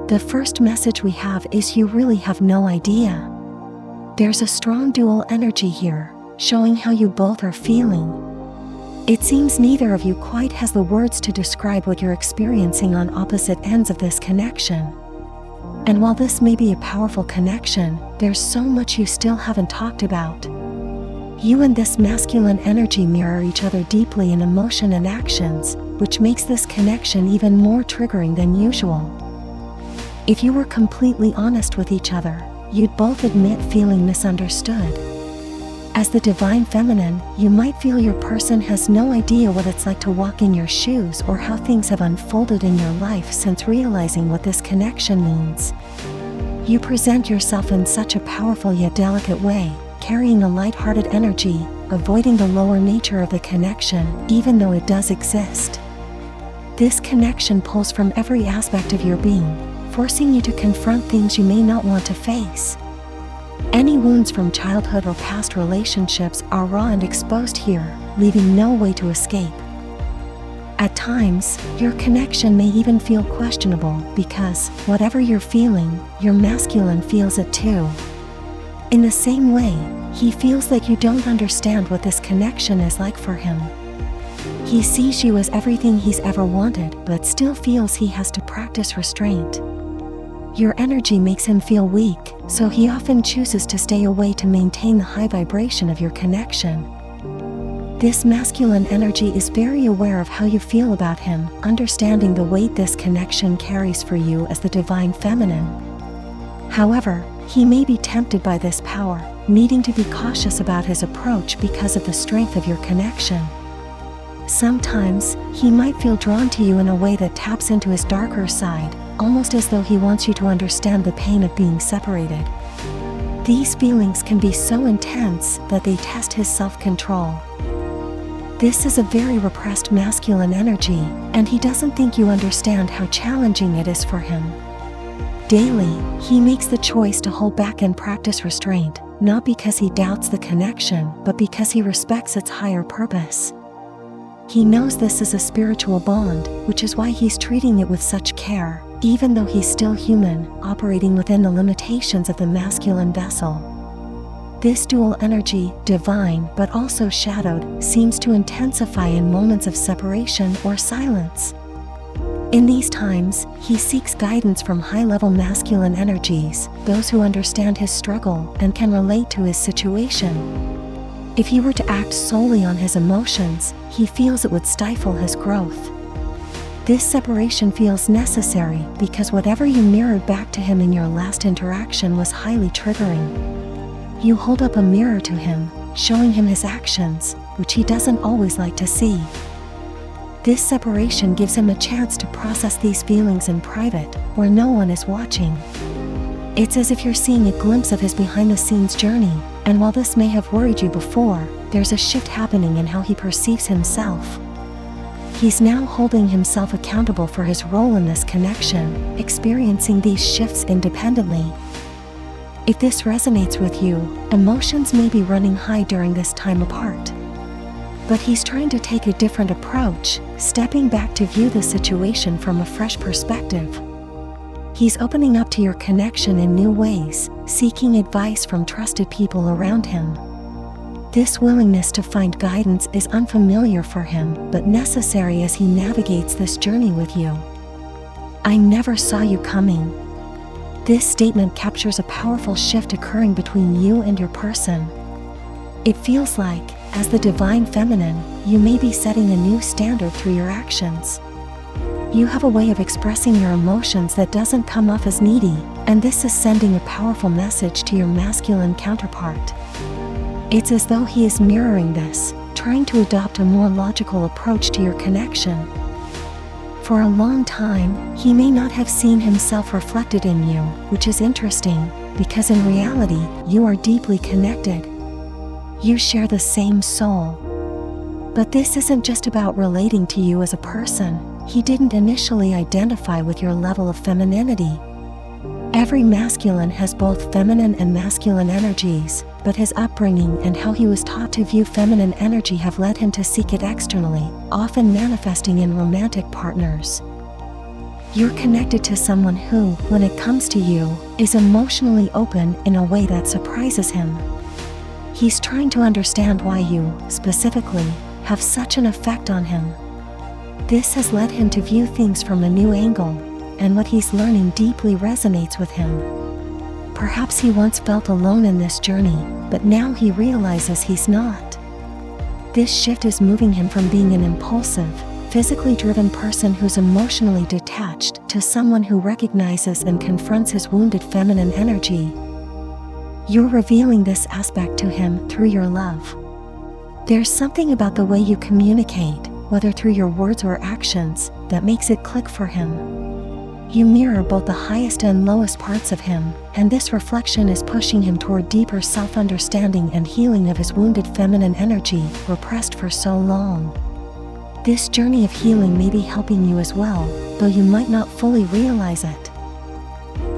The first message we have is you really have no idea. There's a strong dual energy here, showing how you both are feeling. It seems neither of you quite has the words to describe what you're experiencing on opposite ends of this connection. And while this may be a powerful connection, there's so much you still haven't talked about. You and this masculine energy mirror each other deeply in emotion and actions, which makes this connection even more triggering than usual. If you were completely honest with each other, you'd both admit feeling misunderstood. As the divine feminine, you might feel your person has no idea what it's like to walk in your shoes or how things have unfolded in your life since realizing what this connection means. You present yourself in such a powerful yet delicate way, carrying a light-hearted energy, avoiding the lower nature of the connection, even though it does exist. This connection pulls from every aspect of your being, forcing you to confront things you may not want to face. Any wounds from childhood or past relationships are raw and exposed here, leaving no way to escape. At times, your connection may even feel questionable because, whatever you're feeling, your masculine feels it too. In the same way, he feels that you don't understand what this connection is like for him. He sees you as everything he's ever wanted, but still feels he has to practice restraint. Your energy makes him feel weak, so he often chooses to stay away to maintain the high vibration of your connection. This masculine energy is very aware of how you feel about him, understanding the weight this connection carries for you as the divine feminine. However, he may be tempted by this power, needing to be cautious about his approach because of the strength of your connection. Sometimes, he might feel drawn to you in a way that taps into his darker side, almost as though he wants you to understand the pain of being separated. These feelings can be so intense that they test his self-control. This is a very repressed masculine energy, and he doesn't think you understand how challenging it is for him. Daily, he makes the choice to hold back and practice restraint, not because he doubts the connection, but because he respects its higher purpose. He knows this is a spiritual bond, which is why he's treating it with such care, even though he's still human, operating within the limitations of the masculine vessel. This dual energy, divine but also shadowed, seems to intensify in moments of separation or silence. In these times, he seeks guidance from high-level masculine energies, those who understand his struggle and can relate to his situation. If he were to act solely on his emotions, he feels it would stifle his growth. This separation feels necessary because whatever you mirrored back to him in your last interaction was highly triggering. You hold up a mirror to him, showing him his actions, which he doesn't always like to see. This separation gives him a chance to process these feelings in private, where no one is watching. It's as if you're seeing a glimpse of his behind-the-scenes journey, and while this may have worried you before, there's a shift happening in how he perceives himself. He's now holding himself accountable for his role in this connection, experiencing these shifts independently. If this resonates with you, emotions may be running high during this time apart. But he's trying to take a different approach, stepping back to view the situation from a fresh perspective. He's opening up to your connection in new ways, seeking advice from trusted people around him. This willingness to find guidance is unfamiliar for him, but necessary as he navigates this journey with you. I never saw you coming. This statement captures a powerful shift occurring between you and your person. It feels like, as the divine feminine, you may be setting a new standard through your actions. You have a way of expressing your emotions that doesn't come off as needy, and this is sending a powerful message to your masculine counterpart. It's as though he is mirroring this, trying to adopt a more logical approach to your connection. For a long time, he may not have seen himself reflected in you, which is interesting, because in reality, you are deeply connected. You share the same soul. But this isn't just about relating to you as a person. He didn't initially identify with your level of femininity. Every masculine has both feminine and masculine energies, but his upbringing and how he was taught to view feminine energy have led him to seek it externally, often manifesting in romantic partners. You're connected to someone who, when it comes to you, is emotionally open in a way that surprises him. He's trying to understand why you, specifically, have such an effect on him. This has led him to view things from a new angle, and what he's learning deeply resonates with him. Perhaps he once felt alone in this journey, but now he realizes he's not. This shift is moving him from being an impulsive, physically driven person who's emotionally detached to someone who recognizes and confronts his wounded feminine energy. You're revealing this aspect to him through your love. There's something about the way you communicate, whether through your words or actions, that makes it click for him. You mirror both the highest and lowest parts of him, and this reflection is pushing him toward deeper self-understanding and healing of his wounded feminine energy, repressed for so long. This journey of healing may be helping you as well, though you might not fully realize it.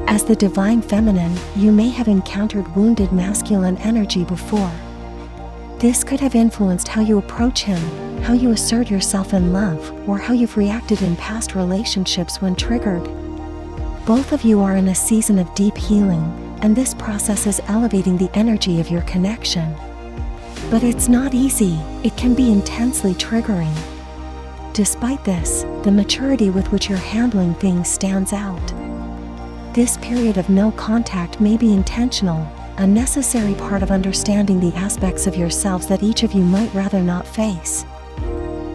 As the divine feminine, you may have encountered wounded masculine energy before. This could have influenced how you approach him, how you assert yourself in love, or how you've reacted in past relationships when triggered. Both of you are in a season of deep healing, and this process is elevating the energy of your connection. But it's not easy, it can be intensely triggering. Despite this, the maturity with which you're handling things stands out. This period of no contact may be intentional, a necessary part of understanding the aspects of yourselves that each of you might rather not face.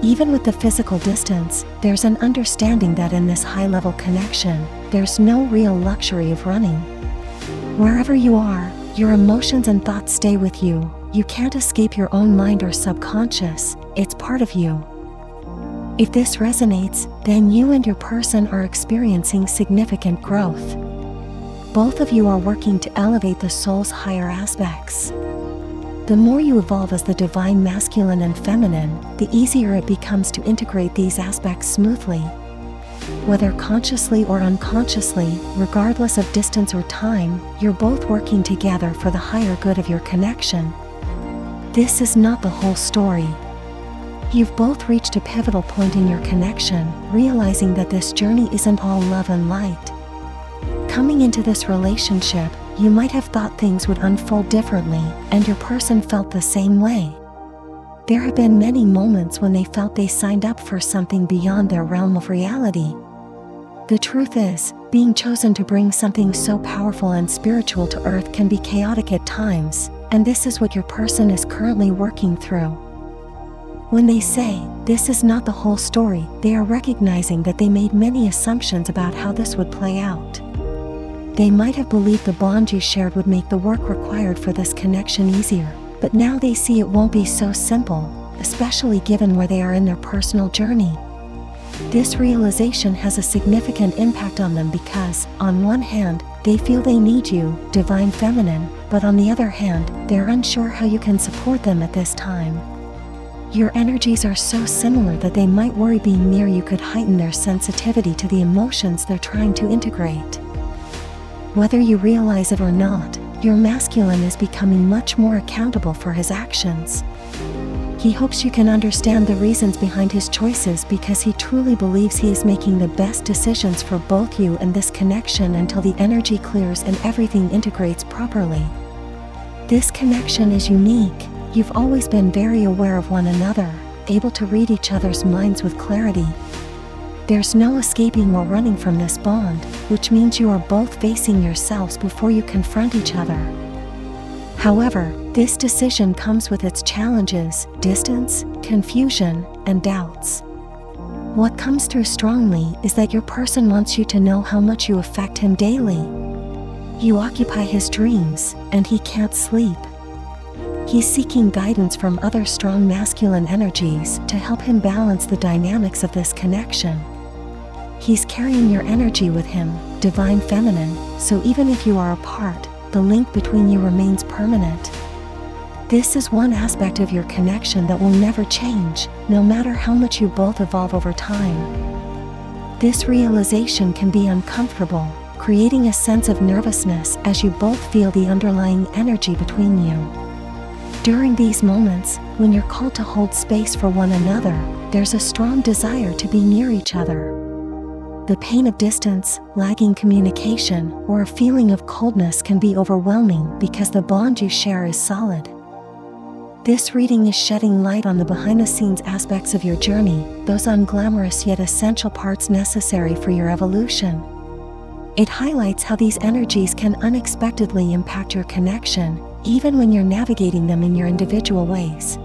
Even with the physical distance, there's an understanding that in this high-level connection, there's no real luxury of running. Wherever you are, your emotions and thoughts stay with you. You can't escape your own mind or subconscious, it's part of you. If this resonates, then you and your person are experiencing significant growth. Both of you are working to elevate the soul's higher aspects. The more you evolve as the divine masculine and feminine, the easier it becomes to integrate these aspects smoothly. Whether consciously or unconsciously, regardless of distance or time, you're both working together for the higher good of your connection. This is not the whole story. You've both reached a pivotal point in your connection, realizing that this journey isn't all love and light. Coming into this relationship, you might have thought things would unfold differently, and your person felt the same way. There have been many moments when they felt they signed up for something beyond their realm of reality. The truth is, being chosen to bring something so powerful and spiritual to earth can be chaotic at times, and this is what your person is currently working through. When they say, this is not the whole story, they are recognizing that they made many assumptions about how this would play out. They might have believed the bond you shared would make the work required for this connection easier, but now they see it won't be so simple, especially given where they are in their personal journey. This realization has a significant impact on them because, on one hand, they feel they need you, divine feminine, but on the other hand, they're unsure how you can support them at this time. Your energies are so similar that they might worry being near you could heighten their sensitivity to the emotions they're trying to integrate. Whether you realize it or not, your masculine is becoming much more accountable for his actions. He hopes you can understand the reasons behind his choices because he truly believes he is making the best decisions for both you and this connection until the energy clears and everything integrates properly. This connection is unique. You've always been very aware of one another, able to read each other's minds with clarity. There's no escaping or running from this bond, which means you are both facing yourselves before you confront each other. However, this decision comes with its challenges, distance, confusion, and doubts. What comes through strongly is that your person wants you to know how much you affect him daily. You occupy his dreams, and he can't sleep. He's seeking guidance from other strong masculine energies to help him balance the dynamics of this connection. He's carrying your energy with him, divine feminine, so even if you are apart, the link between you remains permanent. This is one aspect of your connection that will never change, no matter how much you both evolve over time. This realization can be uncomfortable, creating a sense of nervousness as you both feel the underlying energy between you. During these moments, when you're called to hold space for one another, there's a strong desire to be near each other. The pain of distance, lagging communication, or a feeling of coldness can be overwhelming because the bond you share is solid. This reading is shedding light on the behind-the-scenes aspects of your journey, those unglamorous yet essential parts necessary for your evolution. It highlights how these energies can unexpectedly impact your connection, even when you're navigating them in your individual ways.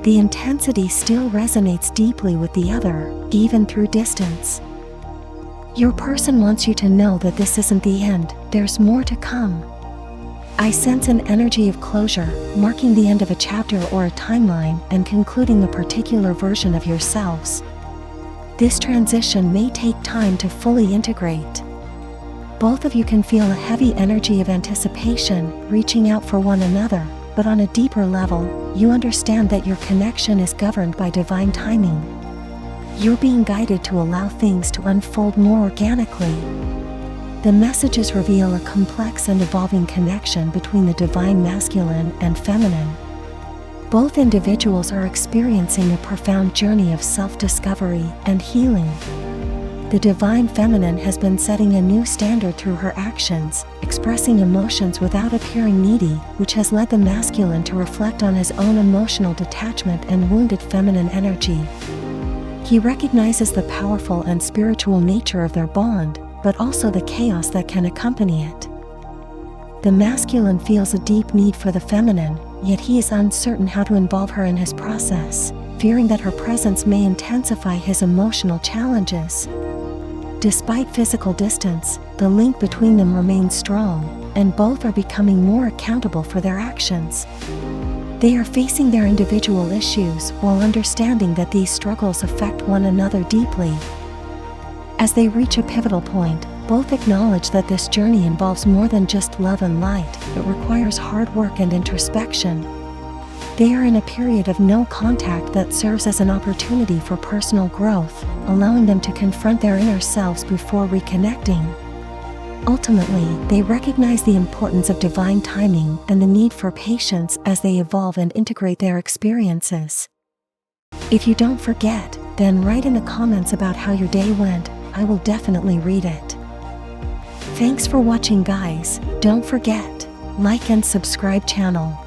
The intensity still resonates deeply with the other, even through distance. Your person wants you to know that this isn't the end, there's more to come. I sense an energy of closure, marking the end of a chapter or a timeline and concluding a particular version of yourselves. This transition may take time to fully integrate. Both of you can feel a heavy energy of anticipation, reaching out for one another, but on a deeper level, you understand that your connection is governed by divine timing. You're being guided to allow things to unfold more organically. The messages reveal a complex and evolving connection between the divine masculine and feminine. Both individuals are experiencing a profound journey of self-discovery and healing. The divine feminine has been setting a new standard through her actions, expressing emotions without appearing needy, which has led the masculine to reflect on his own emotional detachment and wounded feminine energy. He recognizes the powerful and spiritual nature of their bond, but also the chaos that can accompany it. The masculine feels a deep need for the feminine, yet he is uncertain how to involve her in his process, fearing that her presence may intensify his emotional challenges. Despite physical distance, the link between them remains strong, and both are becoming more accountable for their actions. They are facing their individual issues while understanding that these struggles affect one another deeply. As they reach a pivotal point, both acknowledge that this journey involves more than just love and light, it requires hard work and introspection. They are in a period of no contact that serves as an opportunity for personal growth, allowing them to confront their inner selves before reconnecting. Ultimately, they recognize the importance of divine timing and the need for patience as they evolve and integrate their experiences. If you don't forget, then write in the comments about how your day went. I will definitely read it. Thanks for watching, guys. Don't forget, like and subscribe channel.